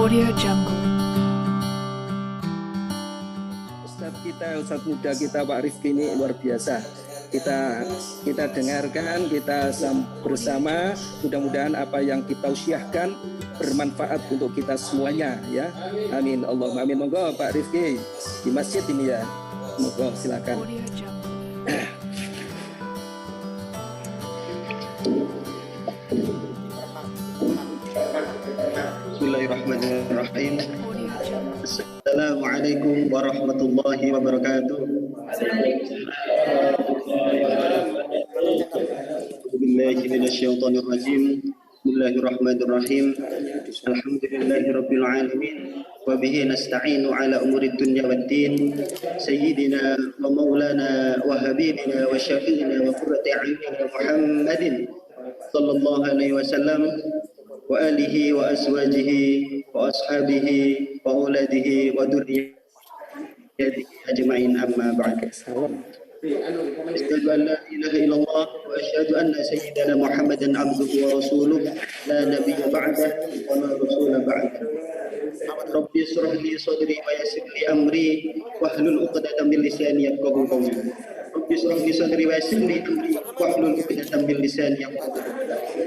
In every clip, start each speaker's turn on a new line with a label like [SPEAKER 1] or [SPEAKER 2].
[SPEAKER 1] Audio Jungle.
[SPEAKER 2] Ustadz muda kita Pak Rifki ini luar biasa. Kita dengarkan, kita bersama. Mudah-mudahan apa yang kita usiahkan bermanfaat untuk kita semuanya, ya. Amin. Allahumma amin. Monggo Pak Rifki di masjid ini ya. Monggo silakan.
[SPEAKER 1] Audio Jungle.
[SPEAKER 3] Bismillahirrahmanirrahim.
[SPEAKER 1] Audio Jungle.
[SPEAKER 3] Assalamualaikum warahmatullahi wabarakatuh. Billahi minasyaitonir rajim. Bismillahirrahmanirrahim. Alhamdulillahirabbil alamin. Wa bihi nasta'inu ala umurid dunya waddin. Sayyidina wa maulana wa habibina wa syafi'ina wa qurrati a'yunina Muhammadin sallallahu alaihi wasallam wa alihi wa azwajihi wa ashabihi wa auladihi wa dzurriyyatihi ajma'in, amma ba'd. Asyhadu an la ilaha illallah wa asyhadu anna sayyidana Muhammadan abduhu wa rasuluh la nabiyya ba'dahu wa la rasula ba'dahu. Rabbi shrah li sadri wa yassir li amri wahlul 'uqdatam min lisani yafqahu qawli. Rabbi shrah li sadri wa yassir li amri wahlul 'uqdatam min lisani yafqahu qawli.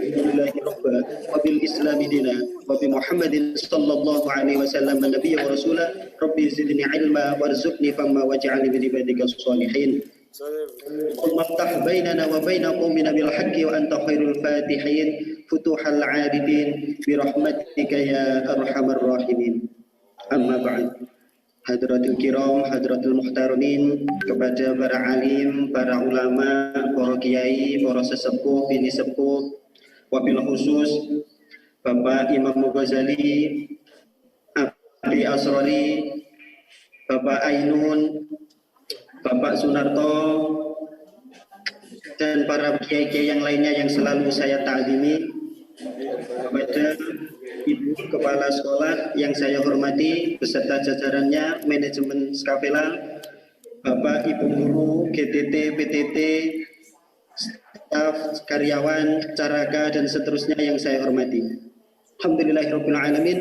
[SPEAKER 3] Billahi rabba wa bil islami dina wa bi Muhammadin sallallahu alaihi wasallam nabiyya wa rasula. Rabbi zidni ilma warzuqni famma waj'alni min ibadika sholihin. Waftah bainana wa baina qaumina bil haqqi wa anta khairul fatihin futuhal 'abidin bi rahmatika ya arhamar rahimin. Amma ba'd. Hadratul kiram, hadratul muhtaramin, kepada para alim, para ulama, para kiai, para sesepuh, bini sepuh, wabil khusus Bapak Imam Ghazali, Abdi Asrori, Bapak Ainun, Bapak Sunarto, dan para kiai-kiai yang lainnya yang selalu saya ta'zimi, kepada Ibu Kepala Sekolah yang saya hormati beserta jajarannya, manajemen Skavela, Bapak Ibu Guru, GTT, PTT, staf, karyawan, caraka, dan seterusnya yang saya hormati. Alhamdulillahirabbil alamin.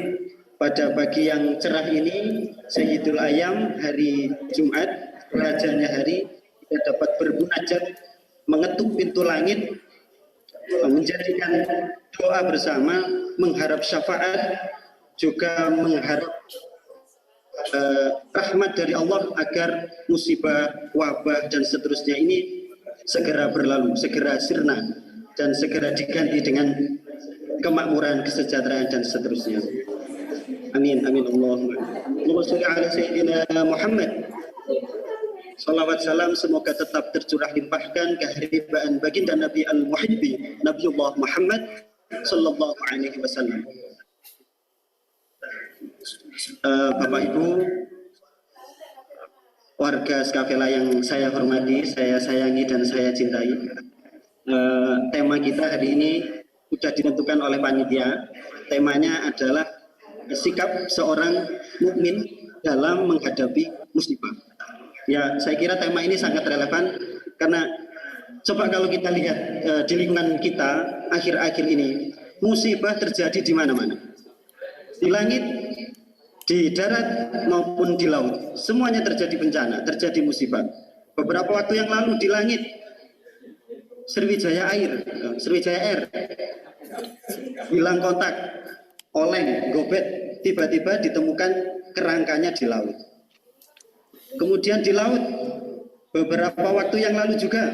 [SPEAKER 3] Pada pagi yang cerah ini, Sayyidul Ayam, hari Jumat, rajanya hari, kita dapat bermunajat, mengetuk pintu langit, menjadikan doa bersama, mengharap syafaat, juga mengharap rahmat dari Allah agar musibah, wabah, dan seterusnya ini segera berlalu, segera sirna, dan segera diganti dengan kemakmuran, kesejahteraan, dan seterusnya. Amin, amin, Allahumma sholli ala Sayyidina Muhammad. Salawat salam semoga tetap tercurah limpahkan keharibaan baginda Nabi Al-Muhibbi Nabiullah Muhammad sallallahu alaihi wasallam. Bapak Ibu, warga Skavela yang saya hormati, saya sayangi dan saya cintai. Tema kita hari ini sudah ditentukan oleh panitia. Temanya adalah sikap seorang mukmin dalam menghadapi musibah. Ya, saya kira tema ini sangat relevan karena coba kalau kita lihat di lingkungan kita akhir-akhir ini, musibah terjadi di mana-mana. Di langit, di darat maupun di laut, semuanya terjadi bencana, terjadi musibah. Beberapa waktu yang lalu di langit, Sriwijaya Air hilang kontak, oleng, gobet, tiba-tiba ditemukan kerangkanya di laut. Kemudian di laut, beberapa waktu yang lalu juga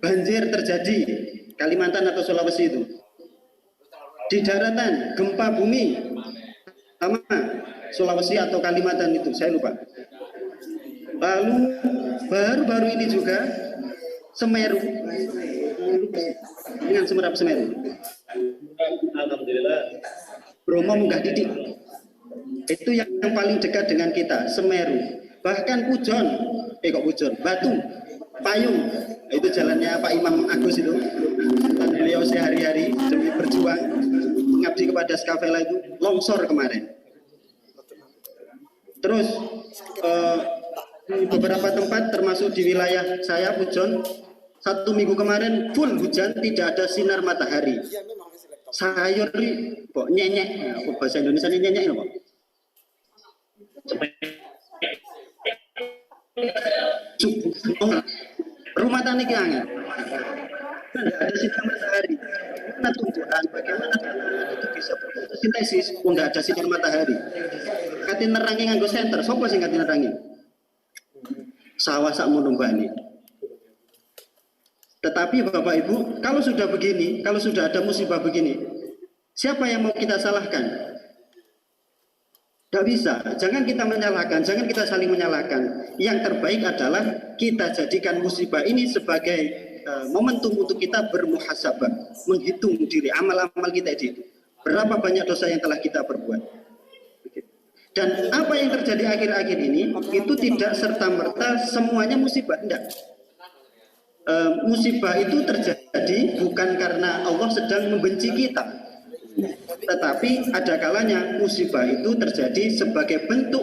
[SPEAKER 3] banjir terjadi, Kalimantan atau Sulawesi itu. Di daratan, gempa bumi, sama Sulawesi atau Kalimantan itu, saya lupa. Lalu baru-baru ini juga Semeru, dengan Semeru. Alhamdulillah. Bromo munggah didik. Itu yang paling dekat dengan kita, Semeru. Bahkan Pujon, Batu, Payung, itu jalannya Pak Imam Agus itu. Dan beliau sehari-hari demi berjuang mengabdi kepada Skavela itu longsor kemarin. Terus beberapa tempat termasuk di wilayah saya Pujon, 1 minggu kemarin full hujan, tidak ada sinar matahari. Sayur kok nyenyek, bahasa Indonesia ini nyenyek loh. Rumah tani kiangan. Tidak ada sinar matahari. Bagaimana tumbuhan, bagaimana tanaman itu bisa berfotosintesis? Tidak ada sinar matahari. Kati nerangi nganggo senter. Sopo sing kati nerangi? Sawah sak monombani. Tetapi Bapak Ibu, kalau sudah begini, kalau sudah ada musibah begini, siapa yang mau kita salahkan? Tidak bisa. Jangan kita menyalahkan, jangan kita saling menyalahkan. Yang terbaik adalah kita jadikan musibah ini sebagai momentum untuk kita bermuhasabah, menghitung diri amal-amal kita itu. Berapa banyak dosa yang telah kita perbuat. Dan apa yang terjadi akhir-akhir ini itu tidak serta-merta semuanya musibah, tidak. Musibah itu terjadi bukan karena Allah sedang membenci kita, tetapi ada kalanya musibah itu terjadi sebagai bentuk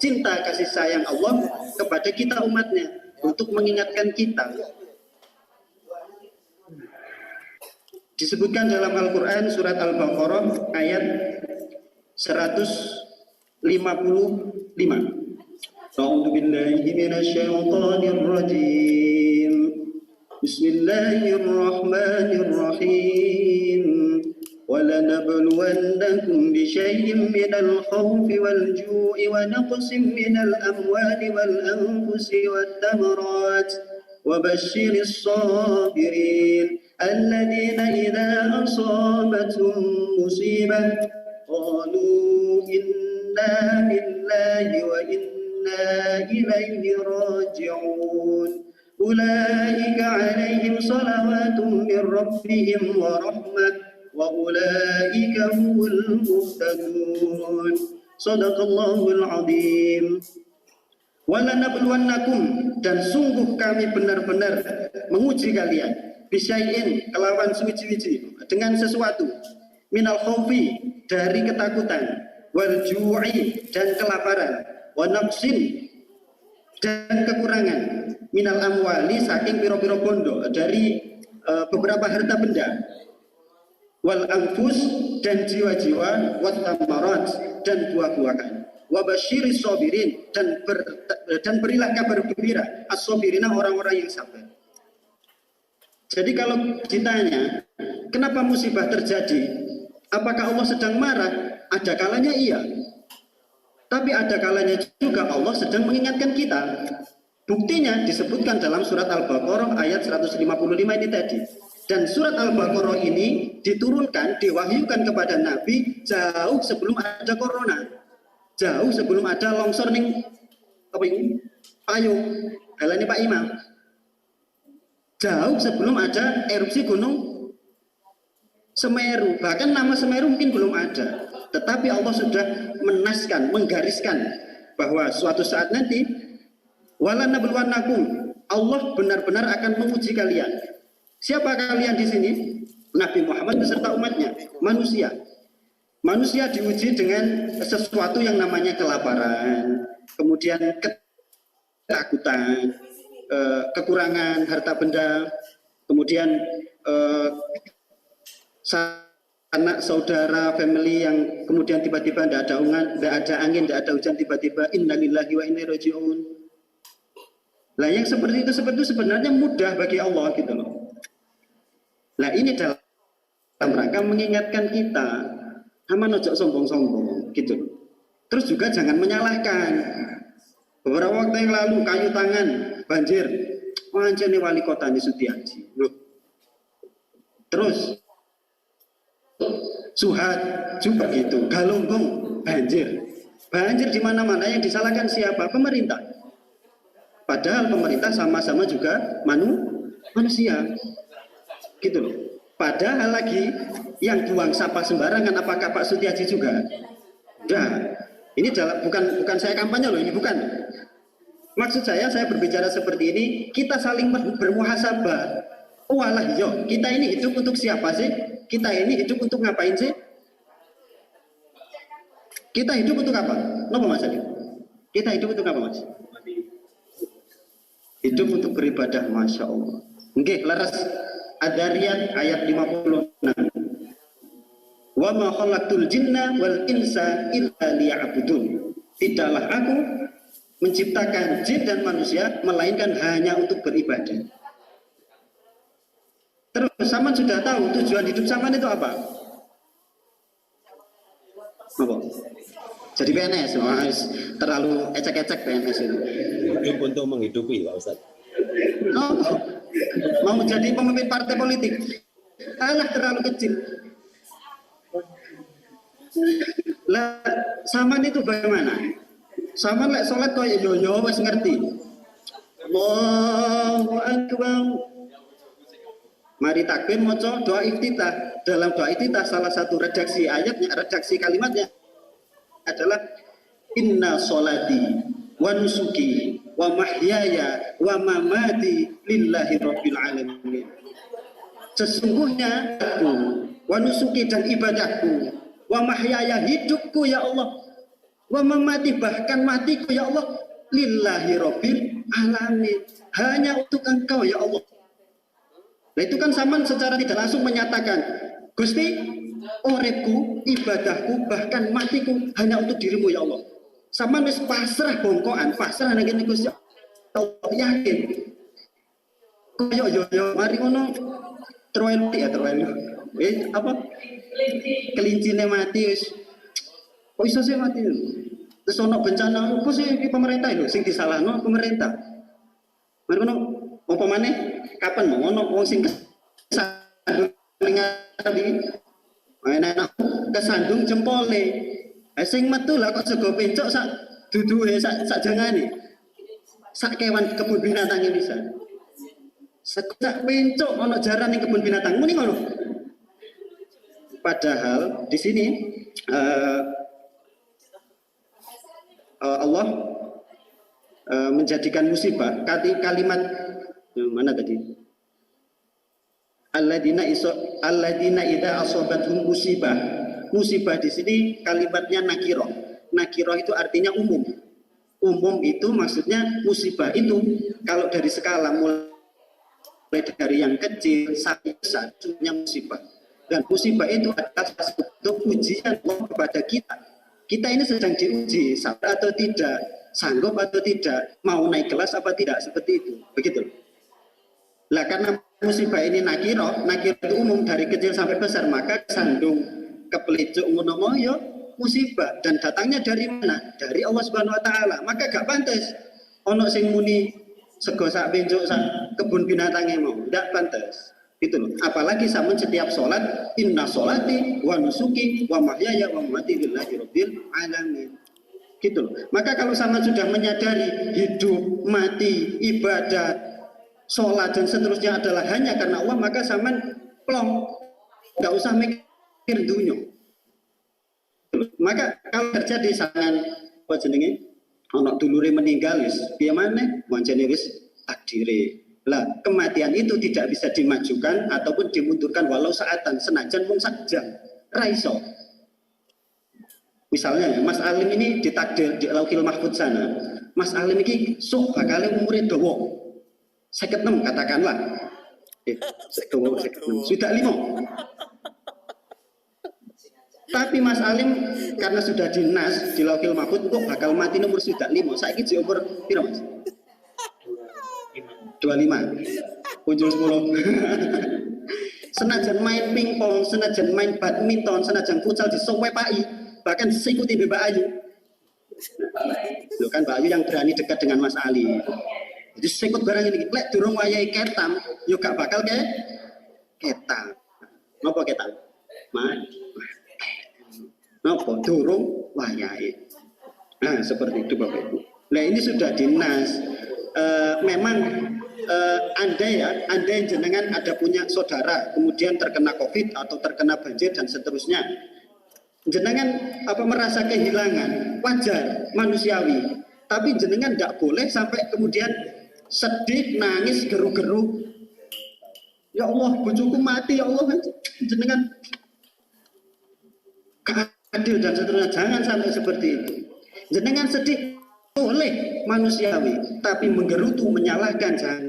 [SPEAKER 3] cinta kasih sayang Allah kepada kita umatnya, untuk mengingatkan kita. Disebutkan dalam Al-Quran surat Al-Baqarah ayat 155. A'udzu billahi minasyaitonir rajim. Bismillahirrahmanirrahim. وَلَنَبْلُوَنَّكُمْ بِشَيْءٍ مِنَ الْخَوْفِ وَالْجُوعِ وَنَقْصٍ مِنَ الْأَمْوَالِ وَالْأَنفُسِ وَالثَّمَرَاتِ وَبَشِّرِ الصَّابِرِينَ الَّذِينَ إِذَا أَصَابَتْهُم مُّصِيبَةٌ قَالُوا إِنَّا لِلَّهِ وَإِنَّا إِلَيْهِ رَاجِعُونَ أُولَئِكَ عَلَيْهِمْ صَلَوَاتٌ مِّن رَّبِّهِمْ وَرَحْمَةٌ وَأُولَئِكَ هُمُ الْمُهْتَدُونَ Shadaqallahul Azim. Walanabluwannakum, dan sungguh kami benar-benar menguji kalian, bisyai'in, kelawan suci-suci, dengan sesuatu, minal khawfi, dari ketakutan, wal ju'i, dan kelaparan, wa naqsin, dan kekurangan, minal amwali, saking piro-piro bondo, dari beberapa harta benda, wal anfus, dan jiwa-jiwa, wat tamarat, dan buah-buahan, wa basyiris sabirin, dan berilah kabar gembira as-sabirina, orang-orang yang sabar. Jadi kalau ditanya kenapa musibah terjadi, apakah Allah sedang marah? Ada kalanya iya, tapi ada kalanya juga Allah sedang mengingatkan kita. Buktinya disebutkan dalam surat Al-Baqarah ayat 155 ini tadi. Dan surat Al-Baqarah ini diturunkan, diwahyukan kepada Nabi jauh sebelum ada corona, jauh sebelum ada longsor ning apa ini? Payung, dalane Pak Imam. Jauh sebelum ada erupsi gunung Semeru, bahkan nama Semeru mungkin belum ada. Tetapi Allah sudah menaskan, menggariskan bahwa suatu saat nanti walanabluwannakum, Allah benar-benar akan menguji kalian. Siapa kalian di sini? Nabi Muhammad beserta umatnya, manusia. Manusia diuji dengan sesuatu yang namanya kelaparan, kemudian ketakutan, kekurangan harta benda, kemudian anak saudara, family yang kemudian tiba-tiba tidak ada angin, tidak ada hujan, tiba-tiba innalillahi wa inna ilaihi raji'un. Nah, yang seperti itu sebenarnya mudah bagi Allah gitu loh. Nah, ini dalam rangka mengingatkan kita, aman ojo sombong-sombong gitu loh. Terus juga jangan menyalahkan. Beberapa waktu yang lalu Kayu Tangan banjir, wancane wali kota di Sutiaji. Loh. Terus Suhat juga gitu, Galunggung banjir. Banjir di mana-mana, yang disalahkan siapa? Pemerintah. Padahal pemerintah sama-sama juga manusia. Gitu loh. Padahal lagi yang buang sampah sembarangan apakah Pak Sutiaji juga? Enggak. Ini bukan saya kampanye loh, ini bukan. Maksud saya berbicara seperti ini, kita saling bermuhasabah. Oh alah yo, kita ini hidup untuk siapa sih? Kita ini hidup untuk ngapain sih? Kita hidup untuk apa? Napa Mas Adi? Kita hidup untuk apa Mas? Hidup untuk beribadah, Masya Allah. Oke, laras. Ad-Dariyat ayat 56. Wa ma khalaqtul jinna wal insa illa liya'budun. Tidaklah aku menciptakan jin dan manusia melainkan hanya untuk beribadah. Terus Saman sudah tahu tujuan hidup Saman itu apa? Apa? Jadi PNS, terlalu ecek-ecek PNS itu.
[SPEAKER 1] Hidup untuk menghidupi, Pak Ustaz.
[SPEAKER 3] Oh, mau jadi pemimpin partai politik? Alah, terlalu kecil. Lah, Saman itu bagaimana? Saman lek sholat kok yo wis ngerti. Allahu Akbar. Mari takbir maca doa iftitah. Dalam doa iftitah salah satu redaksi ayatnya, redaksi kalimatnya adalah inna sholati wa nusuki wa mahyaya wa mamati lillahi rabbil alamin. Sesungguhnya aku wa nusuki dan ibadahku wa mahyaya hidupku ya Allah wa mamati bahkan matiku ya Allah lillahi rabbil alamin, hanya untuk Engkau ya Allah. Nah itu kan Saman secara tidak langsung menyatakan, Gusti, uripku, ibadahku, bahkan matiku hanya untuk dirimu ya Allah. Saman wis pasrah bongkoan, pasrah nang kene Gusti Allah, yakin. Yo mari ngono terwelu ya terwelu. Apa? Kelincine mati wis. Kok iso sih mati? Terus ono bencana, apa sih pemerintah lho sing disalahno pemerintah. Mari ngono apa maneh? Kapan mau ono wong sing kesandung ngarep enak kesandung jempole. Sing metu lah kok sego pencok sak duduhe sak jangane. Sak kewan kebun binatang bisa. Sak pencok ono jaran ning kebun binatang muni ngono. Padahal di sini Allah menjadikan musibah kalimat mana tadi? Alladzina idza asabathum musibah. Musibah di sini kalimatnya nakirah. Nakirah itu artinya umum. Umum itu maksudnya musibah itu kalau dari skala mulai dari yang kecil sampai besar semuanya musibah. Dan musibah itu adalah satu ujian Allah kepada kita. Kita ini sedang diuji, sabar atau tidak, sanggup atau tidak, mau naik kelas apa tidak, seperti itu. Begitu. Lah karena musibah ini nakirah itu umum dari kecil sampai besar, maka sandung kepelicuk ngono ya musibah dan datangnya dari mana? Dari Allah Subhanahu wa taala. Maka gak pantas ono sing muni sego sak bencuk sak kebun binatangnya mau. Ndak pantas. Gitu loh. Apalagi sama setiap sholat inna sholati wa nusuki wa mahyaya wa mamati lillahi rabbil alamin. Gitu loh. Maka kalau sama sudah menyadari hidup, mati, ibadah, sholat dan seterusnya adalah hanya karena Allah, maka sama plong, nggak usah mikir dunia. Maka kalau terjadi sangan apa jenenge anak dulure meninggal wis piye maneh wancane wis takdire. Lah kematian itu tidak bisa dimajukan ataupun dimundurkan walau saatan senajan pun sak jam. Ra iso. Misalnya Mas Alim ini ditakdir di Lauhil Mahfuz sana. Mas Alim ini sok bakal umure dawa. 56 katakanlah. Sudah 5. Tapi Mas Alim karena sudah dinas di Lauhil Mahfuz kok bakal mati nomor sudah 5. Saiki di umur piro Mas? 25. Kunjung 10. Senajan main pingpong, senajan main badminton, senajan futsal di Sowepai, bahkan diikuti Mbak Ayu. Loh kan Mbak Ayu yang berani dekat dengan Mas Ali. Jadi sekut barang ini, lek durung wayahe ketam, yo gak bakal ketam. Napa ketam? Napa durung wayahe. Nah, seperti itu Bapak Ibu. Nah, ini sudah dinas. Memang andai jenengan ada punya saudara kemudian terkena COVID atau terkena banjir dan seterusnya, jenengan merasa kehilangan, wajar, manusiawi. Tapi jenengan tidak boleh sampai kemudian sedih, nangis, geru-geru. Ya Allah, bojoku mati, ya Allah, jenengan gak adil dan seterusnya. Jangan sampai seperti itu. Jenengan sedih boleh manusiawi, tapi menggerutu, menyalahkan jangan.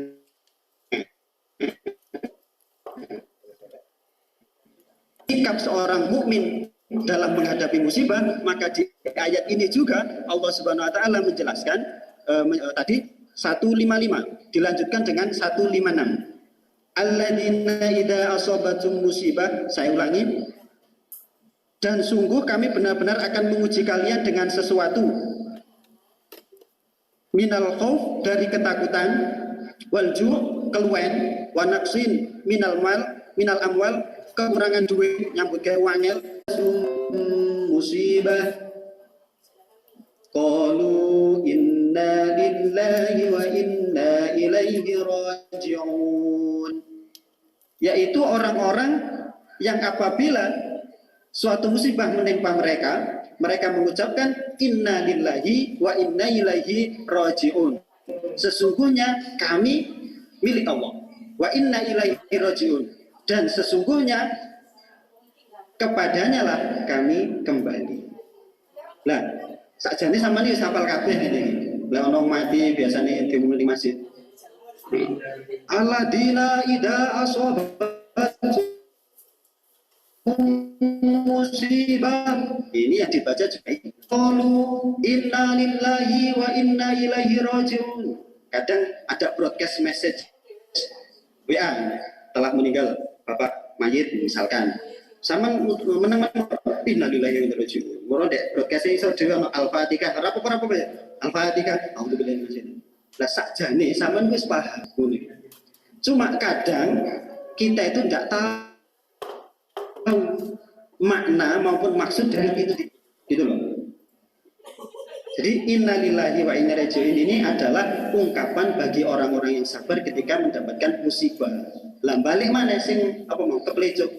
[SPEAKER 3] Sikap seorang mukmin dalam menghadapi musibah, maka di ayat ini juga Allah Subhanahu wa taala menjelaskan tadi 155 dilanjutkan dengan 156. Alladzina idza asabatum musibah, saya ulangi, dan sungguh kami benar-benar akan menguji kalian dengan sesuatu minal khauf, dari ketakutan, wal ju', keluwen, wa naqsin minal amwal, kekurangan duit, nyambut gawe wangel, musibah, qalu inna lillahi wa inna ilaihi raji'un, yaitu orang-orang yang apabila suatu musibah menimpa mereka, mereka mengucapkan inna lillahi wa inna ilaihi raji'un, sesungguhnya kami milik Allah, wa inna ilaihi raji'un, dan sesungguhnya kepadanya lah kami kembali. Lah, sakjane sama ini hafal kabeh ini. Lah ono mati biasanya diumum di masjid. Alladzina idza asabat musibah, ini yang dibaca juga. Qalu inna lillahi wa inna ilaihi raji'un. Kadang ada broadcast message WA, telah meninggal bapak mayit misalkan, sama menang inna lillahi wa inna ilaihi raji'un. Moro dek broadcast iso dhewe ono Al-Fatihah, ora apa-apa ya. Al-Fatihah, auzubillahi minasyaitonir. Lah sakjane sampean wis paham ngono. Cuma kadang kita itu tidak tahu makna maupun maksud dari itu, gitu loh. Jadi innalillahi wa inna ilaihi raji'un ini adalah ungkapan bagi orang-orang yang sabar ketika mendapatkan musibah. Lah balik mana sing apa mau keplecuk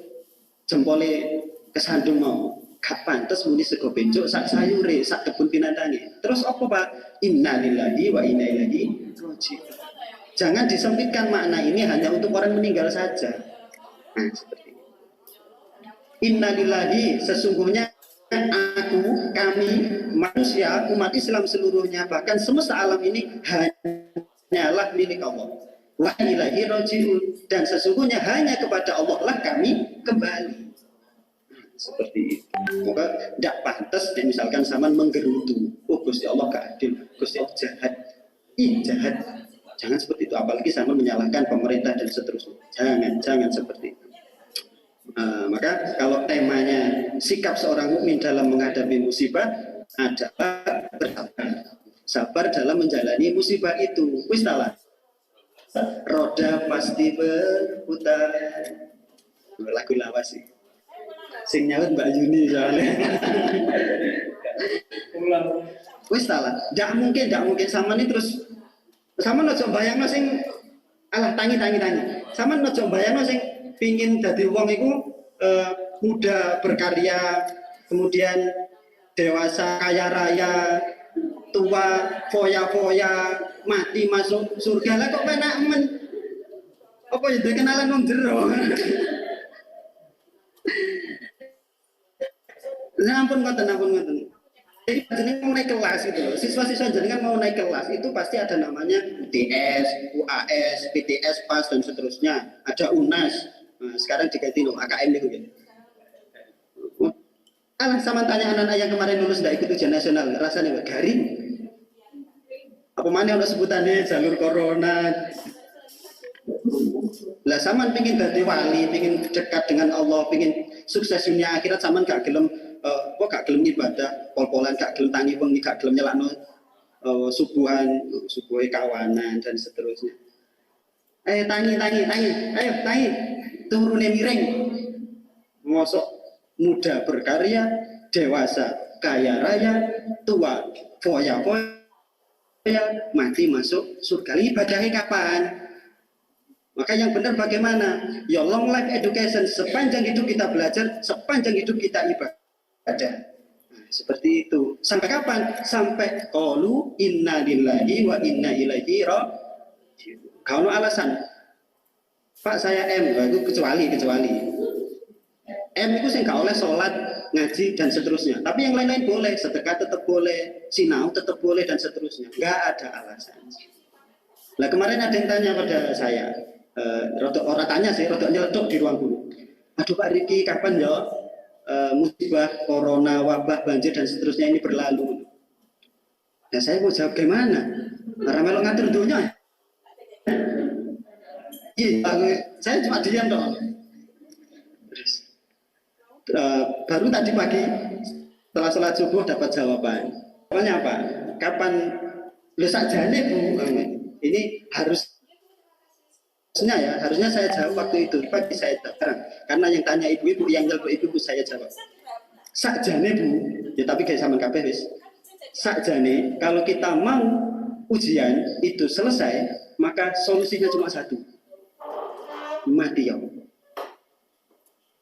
[SPEAKER 3] jempole kesandung mau gak pantes muni sego bencuk sak sayure sak kebun binatangnya. Terus apa Pak? Innalillahi wa inna ilaihi raji'un. Jangan disempitkan makna ini hanya untuk orang meninggal saja. Nah, seperti ini. Innalillahi, sesungguhnya aku, kami, manusia, umat Islam seluruhnya, bahkan semesta alam ini hanyalah milik Allah. Wa ilaihi raji'un, dan sesungguhnya hanya kepada Allah lah kami kembali. Seperti itu. Maka tidak pantas misalkan zaman menggerutu. Oh Gusti Allah gak adil, Gusti Allah jahat. Ih jahat. Jangan seperti itu, apalagi sama menyalahkan pemerintah dan seterusnya. Jangan seperti itu. Maka kalau temanya sikap seorang mukmin dalam menghadapi musibah adalah bersabar, sabar dalam menjalani musibah itu. Wis talah, roda pasti berputar. Lagu lawas sih. Sing nyaut Mbak Yuni soalnya. Wis talah, tidak mungkin sama ini terus. Sama nojo bayangno sing alah tangi. Sama nojo bayangno sing pingin dadi wong iku muda berkarya, kemudian dewasa kaya raya, tua foya-foya, mati masuk surga. Lah kok penak men. Apa ya kenalan wong jero. Nah, ampun ngoten. Jadi jenengan mau naik kelas gitu loh. Siswa-siswa jenengan mau naik kelas itu pasti ada namanya UTS, UAS, PTS, PAS dan seterusnya. Ada UNAS. Nah, sekarang diganti loh AKM itu ya. Sama tanya anak-anak yang kemarin lulus tidak ikut ujian nasional, rasanya garing. Apa mana untuk sebutannya jalur corona. Lah saman pingin dadi wali, pingin dekat dengan Allah, pingin sukses dunia akhirat, saman gak gelem gak gelem ibadah, pol-polan gak gelem tangi wengi, gak gelem nyelakno subuhan kawanan dan seterusnya. Tangi. Ayo tangi. Turune miring. Mosok muda berkarya, dewasa kaya raya, tua foya-foya, mati masuk surga. Ibadahnya kapan? Maka yang benar bagaimana? Ya long life education, sepanjang hidup kita belajar, sepanjang hidup kita ibadah. Nah, seperti itu. Sampai kapan? Sampai qalu inna lillahi wa inna ilaihi raji'un. Kalau alasan, Pak saya M, itu kecuali. M itu sih gak oleh sholat, ngaji dan seterusnya. Tapi yang lain-lain boleh, sedekah tetap boleh, sinau tetap boleh dan seterusnya. Gak ada alasan. Nah kemarin ada yang tanya pada saya. Rodok orang tanya sih, rodok nyeletuk di ruang guru. Aduh Pak Riki, kapan ya musibah corona, wabah, banjir dan seterusnya ini berlalu. Nah saya mau jawab gimana? Karena melok ngatur dunia. Iya, saya cuma diam dong. Baru tadi pagi setelah sholat subuh dapat jawaban. Jawabannya apa? Kapan? Lu sakjane Bu. Ini harusnya saya jawab waktu itu. Pagi saya datang. Karena yang tanya ibu-ibu, yang nyelpuk ibu saya jawab. Sakjane Bu. Ya tapi kayak sama kabeh wis. Sakjane kalau kita mau ujian itu selesai, maka solusinya cuma satu. Mati ya.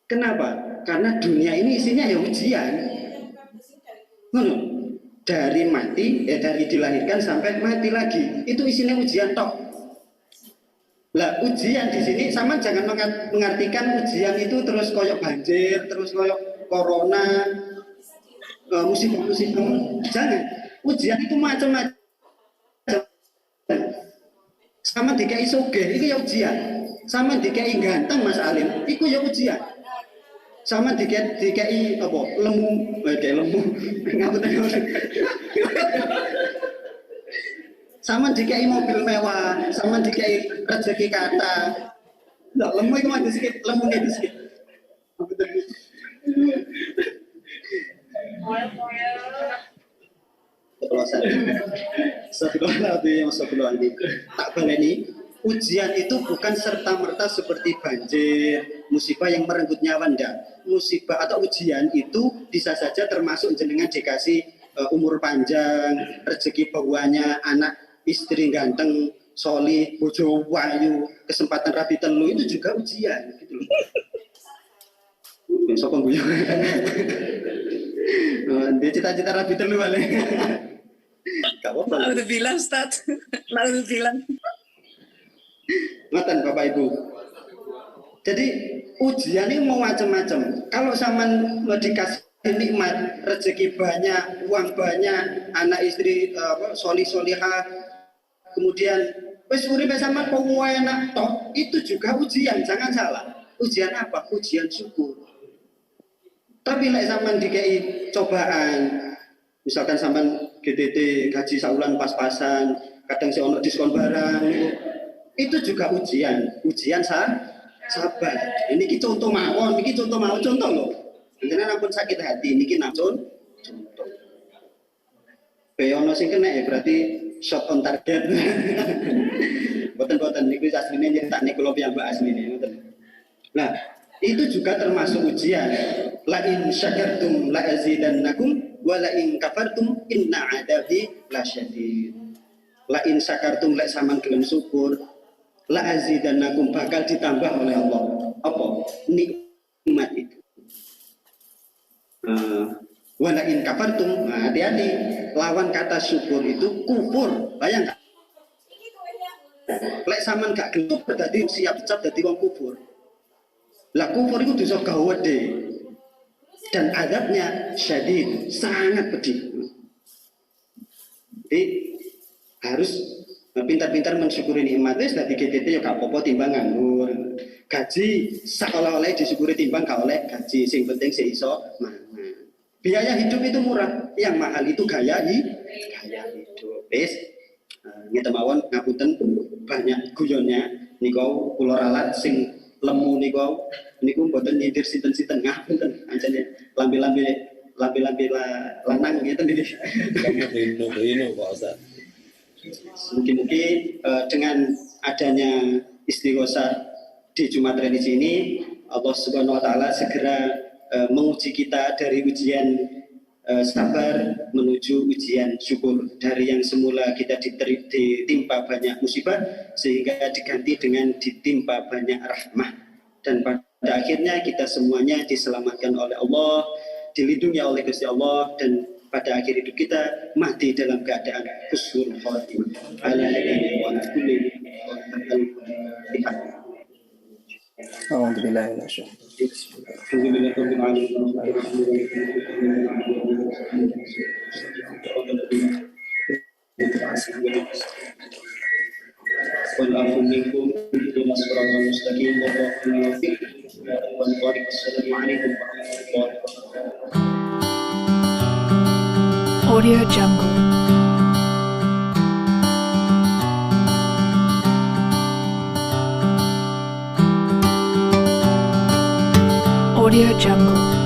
[SPEAKER 3] Kenapa? Karena dunia ini isinya ya ujian. Dari mati, dari dilahirkan sampai mati lagi, itu isinya ujian tok. Lah ujian di sini sama jangan mengartikan ujian itu terus koyok banjir, terus koyok corona, musibah-musibah. Jangan. Ujian itu macam-macam. Sama DKI sugih, itu ya ujian. Sama DKI ganteng Mas Alim, itu ya ujian. Sama DKI apa? Lemu, ngapunten. Sama DKI mobil mewah, sama DKI rezeki kata. Nah, lemu itu ada sedikit, lemu itu sedikit. Tak baleni. Ujian itu bukan serta-merta seperti banjir, musibah yang merenggut nyawa, enggak. Musibah atau ujian itu bisa saja termasuk jenengan dikasih umur panjang, rezeki bawahnya, anak istri ganteng, solih, bojo wayu, kesempatan rapi telu, itu juga ujian gitu loh. Sokong guyu. Dia cita-cita rapi telu balik.
[SPEAKER 4] Udah bilang Ustaz, udah bilang.
[SPEAKER 3] Ngoten Bapak Ibu. Jadi ujian ini mau macam-macam. Kalau sama dikasih nikmat, rezeki banyak, uang banyak, anak istri solih-solihah, kemudian wis uripe sampean kok enak toh, itu juga ujian, jangan salah. Ujian apa? Ujian syukur. Tapi lek sampean dikai cobaan, misalkan sampean GTT gaji saulan pas-pasan, kadang si ono diskon barang, itu juga ujian sabar. Ini contoh mawon, contoh loh. Jangan ampun sakit hati, ini contoh. Beyono sing kena ya berarti shot on target. Boten niku asline nyetak niku lho piyambak asline ngoten. Nah, itu juga termasuk ujian. La in syakartum la azidannakum wa la in kafartum inna adabi lasyadid. La in syakartum la saman gelem syukur la azidannakum bakal ditambah oleh Allah. Apa? Nikmat itu. Wala in kafartum, hati-hati, lawan kata syukur itu kufur. Bayangkan. Lek sampean gak gelem berarti siap cap dadi wong kufur. Lah kufur itu dosa gawede. Dan adabnya syadid, sangat pedih. Jadi harus pintar-pintar mensyukuri nikmat. Wis dadi GTT ya gak apa-apa timbang nganggur. Gaji seolah-olah disyukuri timbang gak oleh gaji. Sing penting sing iso mangan. Biaya hidup itu murah, yang mahal itu gaya hidup. Wis ngeten mawon ngapunten banyak guyonnya niku kula ralat sing lemu niku mboten nyindir sinten-sinten ngapunten anjane lambe-lambe lanang ngeten iki.
[SPEAKER 1] Kamu Pak Ustaz.
[SPEAKER 3] Mungkin dengan adanya istighosa di Jumat Religi ini, Allah Subhanahu wa taala segera menguji kita dari ujian sabar menuju ujian syukur. Dari yang semula kita ditimpa banyak musibah sehingga diganti dengan ditimpa banyak rahmah. Dan pada akhirnya kita semuanya diselamatkan oleh Allah, dilindungi oleh Gusti Allah, dan pada akhir hidup kita mati dalam keadaan husnul khotimah.
[SPEAKER 2] Alhamdulillah.
[SPEAKER 3] Assalamualaikum warahmatullahi wabarakatuh.
[SPEAKER 5] Audio Jungle. Audio Jungle.